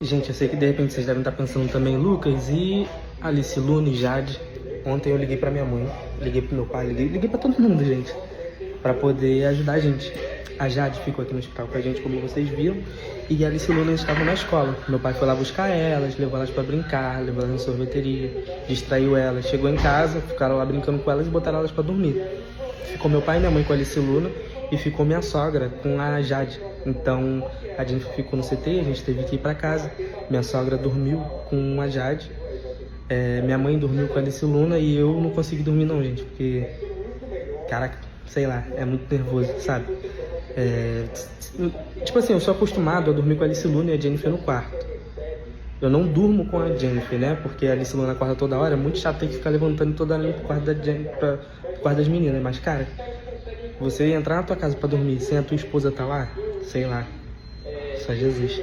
Gente, eu sei que de repente vocês devem estar pensando também, Lucas e Alice, Luna e Jade. Ontem eu liguei pra minha mãe, liguei pro meu pai, liguei pra todo mundo, gente, pra poder ajudar a gente. A Jade ficou aqui no hospital com a gente, como vocês viram, e a Alice e Luna estavam na escola. Meu pai foi lá buscar elas, levou elas pra brincar, levou elas na sorveteria, distraiu elas. Chegou em casa, ficaram lá brincando com elas e botaram elas pra dormir. Ficou meu pai e minha mãe com a Alice e Luna e ficou minha sogra com a Jade. Então a gente ficou no CT, a gente teve que ir pra casa. Minha sogra dormiu com a Jade, minha mãe dormiu com a Alice e Luna e eu não consegui dormir não, gente, porque, caraca, sei lá, é muito nervoso, sabe? Tipo assim, eu sou acostumado a dormir com a Alice e Luna e a Jennifer no quarto. Eu não durmo com a Jennifer, né? Porque a Alice Luna acorda toda hora, é muito chato ter que ficar levantando toda hora pro quarto pro quarto das meninas. Mas, cara, você entrar na tua casa pra dormir sem a tua esposa tá lá, sei lá, só Jesus.